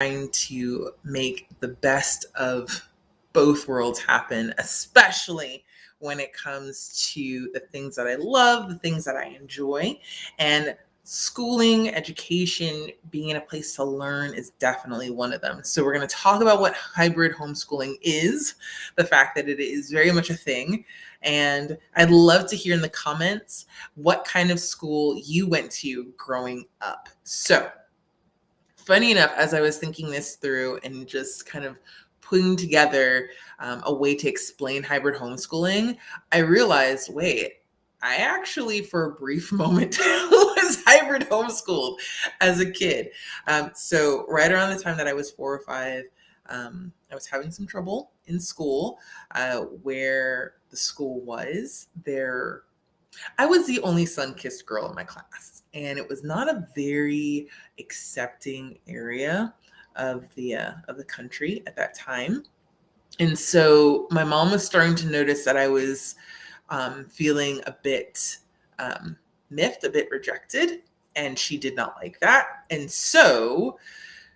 trying to make the best of both worlds happen, especially when it comes to the things that I love, the things that I enjoy. And schooling, education, being in a place to learn is definitely one of them. So we're going to talk about what hybrid homeschooling is, the fact that it is very much a thing. And I'd love to hear in the comments what kind of school you went to growing up. So funny enough, as I was thinking this through and just kind of putting together a way to explain hybrid homeschooling, I realized, wait, I actually, for a brief moment, was hybrid homeschooled as a kid. So right around the time that I was 4 or 5, I was having some trouble in school. Where the school was, I was the only sun-kissed girl in my class, and it was not a very accepting area of the country at that time. And so my mom was starting to notice that I was feeling a bit miffed, a bit rejected, and she did not like that. And so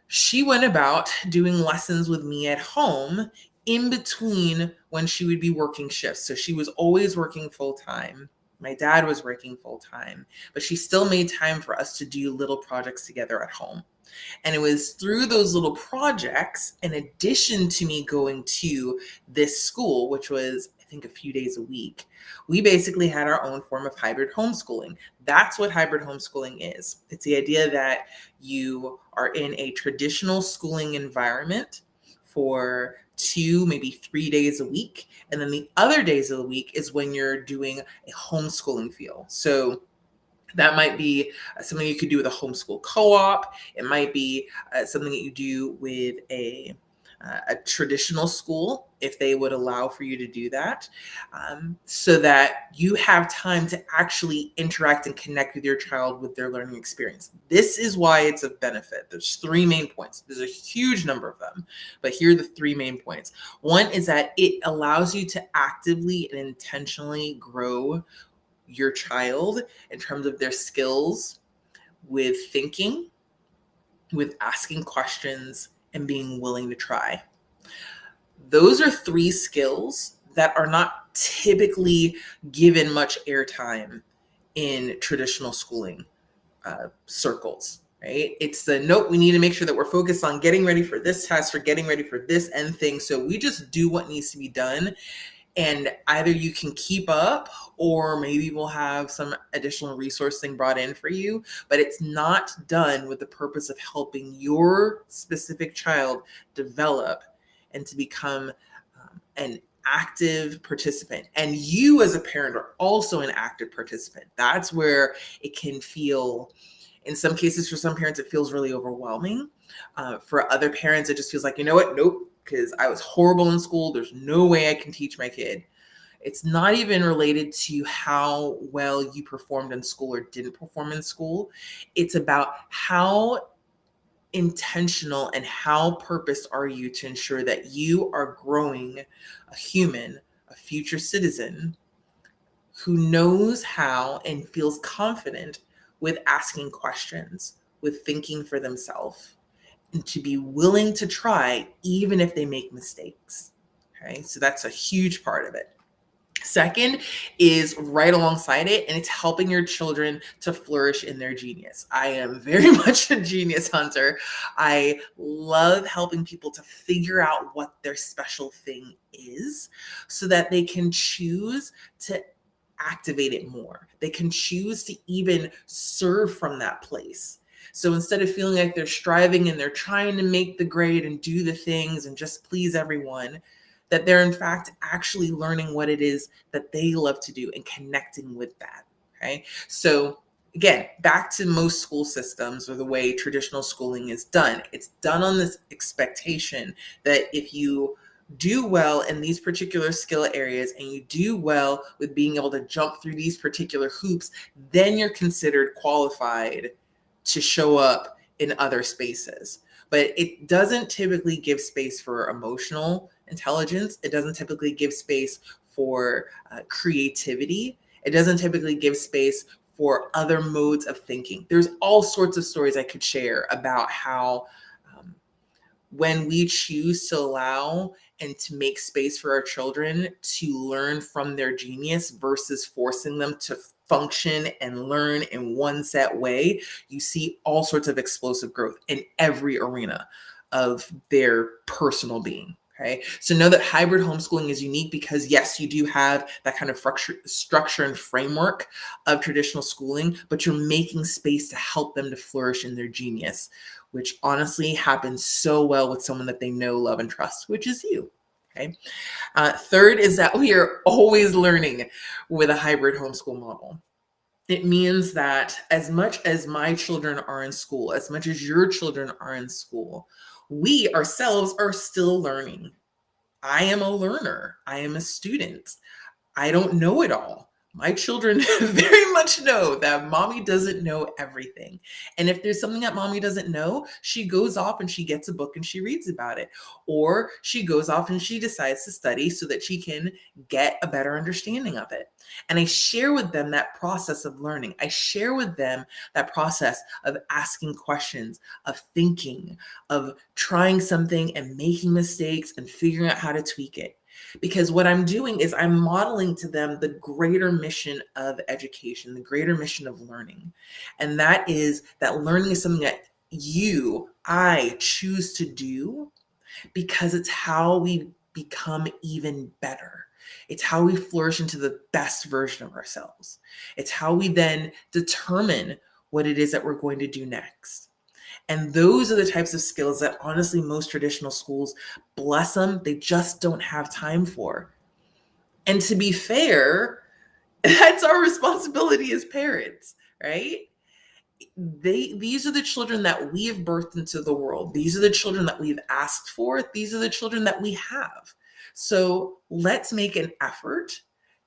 she went about doing lessons with me at home in between when she would be working shifts. So she was always working full time. My dad was working full time, but she still made time for us to do little projects together at home. And it was through those little projects, in addition to me going to this school, which was, I think, a few days a week, we basically had our own form of hybrid homeschooling. That's what hybrid homeschooling is. It's the idea that you are in a traditional schooling environment for 2, maybe 3 days a week. And then the other days of the week is when you're doing a homeschooling feel. So that might be something you could do with a homeschool co-op. It might be something that you do with a traditional school, if they would allow for you to do that, so that you have time to actually interact and connect with your child with their learning experience. This is why it's of benefit. There's 3 main points. There's a huge number of them, but here are the 3 main points. One is that it allows you to actively and intentionally grow your child in terms of their skills with thinking, with asking questions, and being willing to try. Those are 3 skills that are not typically given much airtime in traditional schooling circles, right? It's the nope, we need to make sure that we're focused on getting ready for this test or getting ready for this end thing. So we just do what needs to be done. And either you can keep up, or maybe we'll have some additional resource thing brought in for you, but it's not done with the purpose of helping your specific child develop and to become an active participant. And you as a parent are also an active participant. That's where it can feel, in some cases, for some parents, it feels really overwhelming. For other parents, it just feels like, you know what? Nope, because I was horrible in school. There's no way I can teach my kid. It's not even related to how well you performed in school or didn't perform in school. It's about how intentional and how purposed are you to ensure that you are growing a human, a future citizen who knows how and feels confident with asking questions, with thinking for themselves, and to be willing to try even if they make mistakes. Okay, so that's a huge part of it. Second is right alongside it, and it's helping your children to flourish in their genius. I am very much a genius hunter. I love helping people to figure out what their special thing is so that they can choose to activate it more. They can choose to even serve from that place. So instead of feeling like they're striving and they're trying to make the grade and do the things and just please everyone, that they're in fact actually learning what it is that they love to do and connecting with that. Okay. So again, back to most school systems or the way traditional schooling is done. It's done on this expectation that if you do well in these particular skill areas and you do well with being able to jump through these particular hoops, then you're considered qualified to show up in other spaces. But it doesn't typically give space for emotional intelligence. It doesn't typically give space for creativity. It doesn't typically give space for other modes of thinking. There's all sorts of stories I could share about how when we choose to allow and to make space for our children to learn from their genius versus forcing them to function and learn in one set way, you see all sorts of explosive growth in every arena of their personal being. Okay. So know that hybrid homeschooling is unique because yes, you do have that kind of structure and framework of traditional schooling, but you're making space to help them to flourish in their genius, which honestly happens so well with someone that they know, love, and trust, which is you. Okay. Third is that we are always learning with a hybrid homeschool model. It means that as much as my children are in school, as much as your children are in school, we ourselves are still learning. I am a learner. I am a student. I don't know it all. My children very much know that mommy doesn't know everything. And if there's something that mommy doesn't know, she goes off and she gets a book and she reads about it. Or she goes off and she decides to study so that she can get a better understanding of it. And I share with them that process of learning. I share with them that process of asking questions, of thinking, of trying something and making mistakes and figuring out how to tweak it. Because what I'm doing is I'm modeling to them the greater mission of education, the greater mission of learning. And that is that learning is something that I choose to do because it's how we become even better. It's how we flourish into the best version of ourselves. It's how we then determine what it is that we're going to do next. And those are the types of skills that honestly most traditional schools, bless them, they just don't have time for. And to be fair, that's our responsibility as parents, right? These are the children that we have birthed into the world. These are the children that we've asked for. These are the children that we have. So let's make an effort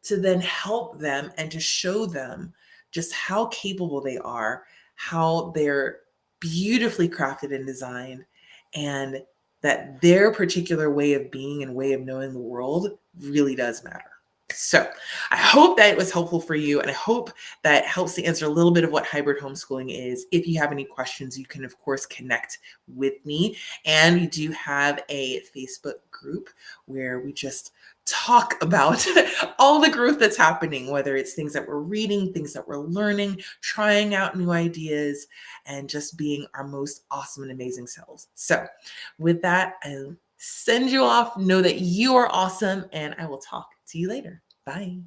to then help them and to show them just how capable they are, how they're beautifully crafted and designed, and that their particular way of being and way of knowing the world really does matter. So I hope that it was helpful for you, and I hope that helps to answer a little bit of what hybrid homeschooling is. If you have any questions, you can, of course, connect with me. And we do have a Facebook group where we just talk about all the growth that's happening, whether it's things that we're reading, things that we're learning, trying out new ideas, and just being our most awesome and amazing selves. So with that, I'll send you off. Know that you are awesome, and I will talk to you later. Bye.